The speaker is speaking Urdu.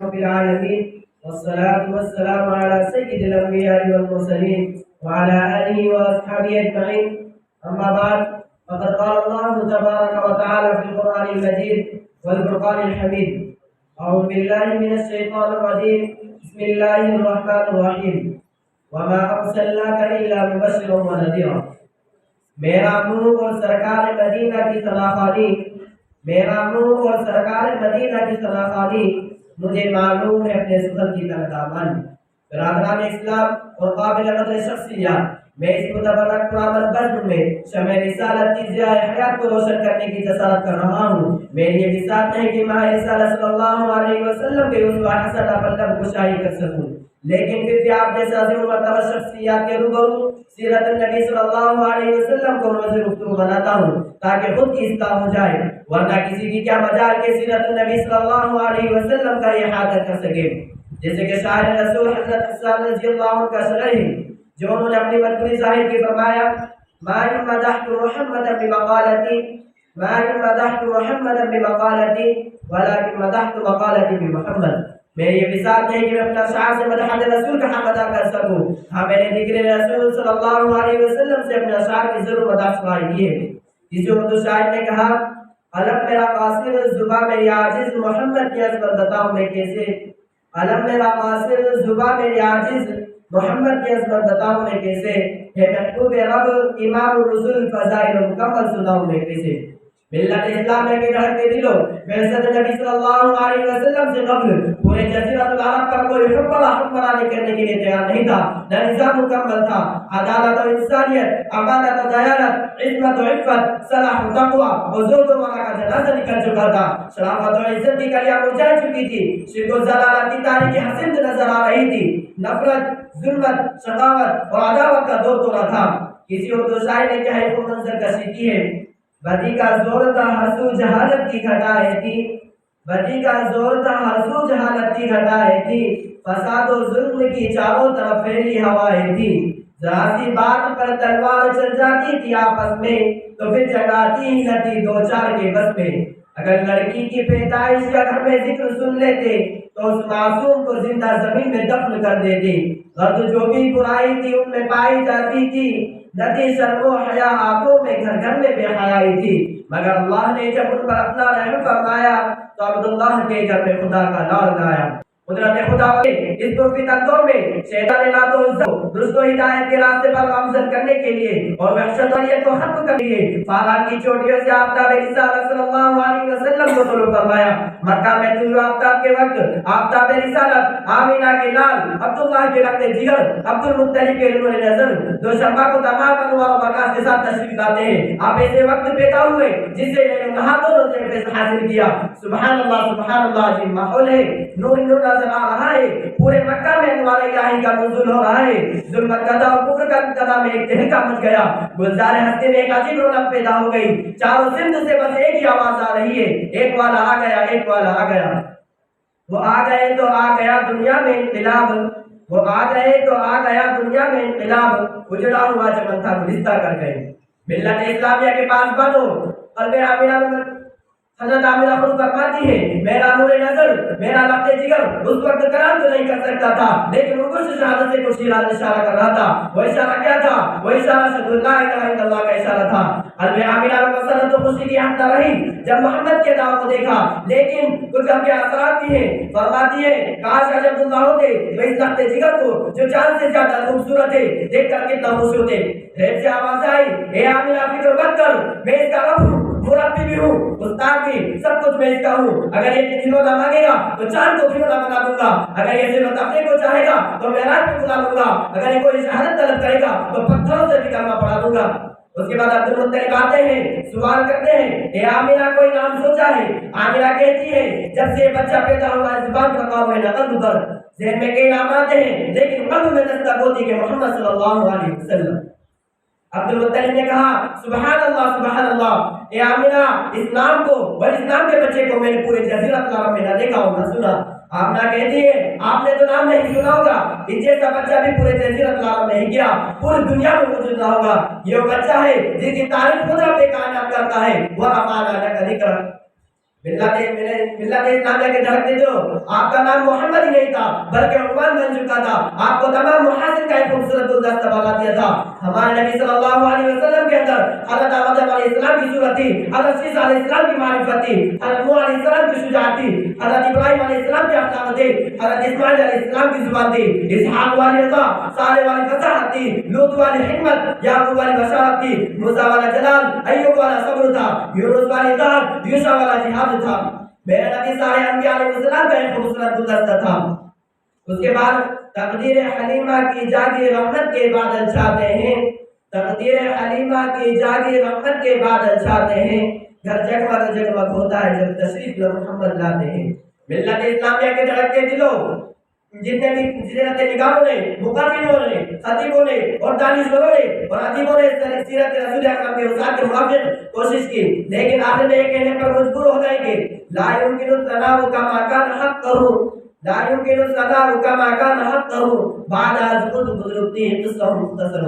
رب العالمين والصلاة والسلام على سيد الأنبياء والمرسلين وعلى آله وأصحابه أجمعين. أما بعد، فقد قال الله تبارك وتعالى في القرآن المجيد والفرقان الحميد: أعوذ بالله من الشيطان الرجيم. بسم الله الرحمن الرحيم. وما أرسلناك إلا مبشرا ونذيرا. میرا منہ اور سرکار مدینہ کی ثناخوانی، میرا منہ اور سرکار مدینہ کی ثناخوانی مجھے معلوم ہے اپنے سفر کی تردامن. برادران اسلام اور قابل قدر شخصیات، میں اس متبرک پرامن بزم میں شمع رسالت کی ضیاء حیات کو روشن کرنے کی جسارت کر رہا ہوں. میری یہ بساط نہیں کہ ماہ رسالت صلی اللہ علیہ وسلم کے اسوہ حسنہ پر لب گشائی کر سکوں، لیکن پھر بھی آپ جیسا عظیم مرتبہ شخصیات کے روبرو سیرت النبی صلی اللہ علیہ وسلم کو موضوع گفتگو بناتا ہوں تاکہ خود کی اصلاح ہو جائے، ورنہ کسی کی کیا مجال کے سیرت النبی صلی اللہ علیہ وسلم کا احاطہ کر سکے. جیسے کہ شاعر رسول حضرت حسان رضی اللہ عنہ کا شعر ہے جو انہوں نے اپنی مدبوری ظاہر کی فرمایا: ما ان مدحت محمدا بمقالتی، ما ان مدحت محمدا بمقالتی ولكن مدحت مقالتی بمحمد. میری یہ مثال نہیں کہ میں اپنا شعر سے مدحت رسول کا حق ادا کر سکوں، ہاں میں نے ذکر رسول صلی اللہ علیہ وسلم سے اپنا شعر کی ضرور ادا سنائی دی ہے. کسی اردو شاعر نے کہا: علم میرا قاصر زباں میری عاجز، محمد کی عظمت بتاؤں میں کیسے. علم میرا قاصر زباں میری عاجز، محمد کی عظمت بتاؤں میں کیسے. ہے محبوب رب امام الرسول فضائل مکمل سناؤں میں کیسے. ملت اسلام کے گھر کے دلوں بعثت نبی صلی اللہ علیہ وسلم سے قبل پورے جزیرۃ العرب پر کوئی حکمرانی کرنے کے لیے تیار نہیں تھا، نہ نظام مکمل تھا. عدالت و انسانیت، امانت و دیانت، عصمت و عفت، صلاح و تقوی و زہد و ورع کا جنازہ نکل چکا تھا. شرافت و عزت کی کلیاں مرجھا چکی تھی. شرک و ضلالت کی تاریخی حسین نظر آ رہی تھی. نفرت، ظلمت، شقاوت اور عداوت کا دور توڑا تھا. کسی اردو شاعر نے کیا ایک منظر کشی کی ہے: بدی کا زور تھا ہر سو جہالت کی گھٹائیں تھی، بدی کا زور تھا ہر سو جہالت کی گھٹائیں تھی، فساد و ظلم کی چاروں طرف پھیلی ہوائیں تھی. ذرا سی بات پر تلوار چل جاتی تھی آپس میں تو پھر جگاتی ہی نہ تھی دو چار کے بس میں. اگر لڑکی کی پیدائش کا گھر میں ذکر سن لیتے تو اس معصوم کو زندہ زمین میں دفن کر دیتے. غرض جو بھی برائی تھی ان میں پائی جاتی تھی، نتی شرم و حیا آنکھوں میں گھر گھر میں بے حیائی تھی. مگر اللہ نے جب ان پر اپنا رحم فرمایا تو عبداللہ کے گھر میں خدا کا نام لایا. قدرت خدا اس پرفتن دور میں شیطان لات و عزت درست و ہدایت کے راستے پر گامزن کرنے کے لیے اور وحشت واریت کو ختم کرنے کے لیے فاران کی چوٹیوں سے آفتاب رسالت صلی اللہ علیہ وسلم کو طلوع فرمایا. مکہ میں طلوع آفتاب کے وقت آفتاب رسالت آمینہ کے لال عبداللہ کے رقت جگر عبد المطلب کے نور نظر دوشنبہ کو تمام انوار و برکات کے ساتھ تشریف لاتے ہیں. آپ ایسے وقت پیدا ہوئے جس سے دونوں نے حاصل کیا. سبحان اللہ عظیم ماحول ہے. نور نظر آ رہا ہے. پورے مکہ میں انوار الہی کا نزول ہو رہا ہے. ظلمت کا اور کفر کا انقلاب میں ایک تہلکہ مچ گیا. گلزار ہستی میں ایک عجیب رونق پیدا ہو گئی. چاروں سمت سے بس ایک ہی آواز آ رہی ہے: ایک والا آ گیا، ایک والا آ گیا. وہ آ گئے تو آ گیا دنیا میں انقلاب، وہ آ گئے تو آ گیا دنیا میں انقلاب. اجڑا ہوا چمن تھا گلستہ کر گئے. ملت اسلامیہ کے پاس بنو قلب آمینہ میں حضرت آمینہ خود فرماتی ہے: میرا نور نظر، میرا لقت جگر اس وقت کلام تو نہیں کر سکتا تھا، لیکن وہ کچھ شہادت سے کچھ اشارہ کر رہا تھا. وہ اشارہ کیا تھا؟ وہ اشارہ شہادت لا الہ الا اللہ کا اشارہ تھا. قلب آمینہ میں مسرت و خوشی کی حد نہ رہی جب محمد کے دعوت کو دیکھا، لیکن کچھ اب کے اثرات بھی ہیں. فرماتی ہے: کاش اجب عبداللہ ہوتے وہ اس لقت جگر کو جو چاند سے زیادہ خوبصورت ہے دیکھ کر کتنا خوش ہوتے. ریب سے آواز آئی: اے آمینہ فکر مت کر، میں اس کا رب ہوں، مربی بھی ہوں، استاد بھی، سب کچھ میں اس کا ہوں. اگر یہ کھلونا مانگے گا تو چاند کو کھلونا بنا دوں گا. اگر یہ صرف تفریح کو چاہے گا تو میں رات کو بلا دوں گا. اگر یہ کوئی شہادت طلب کرے گا تو پتھروں سے بھی کلمہ پڑھا دوں گا. اس کے بعد عبد المطلب آتے ہیں، سوال کرتے ہیں: اے آمینہ کوئی نام سوچا ہے؟ آمینہ کہتی ہے: جب سے بچہ پیدا ہوا ہے زبان پر قابو ہے نہ قلب پر. ذہن میں کئی نام آتے ہیں لیکن قلب میں دستک ہوتی کہ محمد صلی اللہ علیہ وسلم. عبد المطلب نے کہا: سبحان اللہ. اے آمینہ اسلام کو اور اسلام کے بچے کو میں نے پورے جزیرۃ العرب میں نہ دیکھا اور نہ سنا. آمینہ کہتی ہے: آپ نے تو نام نہیں سنا ہوگا، اس جیسا بچہ بھی پورے جزیرۃ العرب میں نہیں گیا، پوری دنیا میں موجود نہ ہوگا. یہ وہ بچہ ہے جس کی تعریف خود رب کائنات کرتا ہے: وَرَفَعْنَا لَكَ ذِکْرَکَ. ملت اسلامیہ کے دھڑکتے جو آپ کا نام محمد ہی نہیں تھا بلکہ عنوان بن چکا تھا، آپ کو تمام محاسن کا ایک خوبصورت گلدستہ بنا دیا تھا۔ ہمارے نبی صلی اللہ علیہ وسلم کے اندر حضرت آدم علیہ السلام کی صورت تھی، حضرت عیسیٰ علیہ السلام کی معرفت تھی، حضرت نوح علیہ السلام کی شجاعت تھی، حضرت ابراہیم علیہ السلام کی اخلاق تھی، حضرت اسماعیل علیہ السلام کی زبان تھی، اسحاق والی رضا، صالح والی فصاحت تھی، لوط والی حکمت، یعقوب والی بشارت تھی، موسیٰ والا جلال، ایوب والا صبر تھا، یونس والی ذات، یوشع والا جہاد تھا۔ میرے نبی سارے انبیاء علیہ السلام کا ایک خوبصورت گلدستہ تھا۔ اس کے بعد تقدیر حلیمہ کی جاگی رحمت کے بادل چھاتے ہیں، تقدیر حلیمہ کی جاگی رحمت کے بادل چھاتے ہیں، گھر جگمگ جگمگ ہوتا ہے جب تشریف محمد لاتے ہیں۔ ملت اسلامیہ کے دھڑکتے دلوں، جتنے بھی سیرت نگاروں نے، مقررینوں نے، خطیبوں نے اور دانشوروں نے اور ادیبوں نے سیرت رسول اکرم کے اصول کے موافق کوشش کی، لیکن آخر میں یہ کہنے پر مجبور ہو گئے کہ لا يمكن الثناء كما كان حقه، لا يمكن الثناء كما كان حقه بعد از خود بزرگتی قصہ مختصر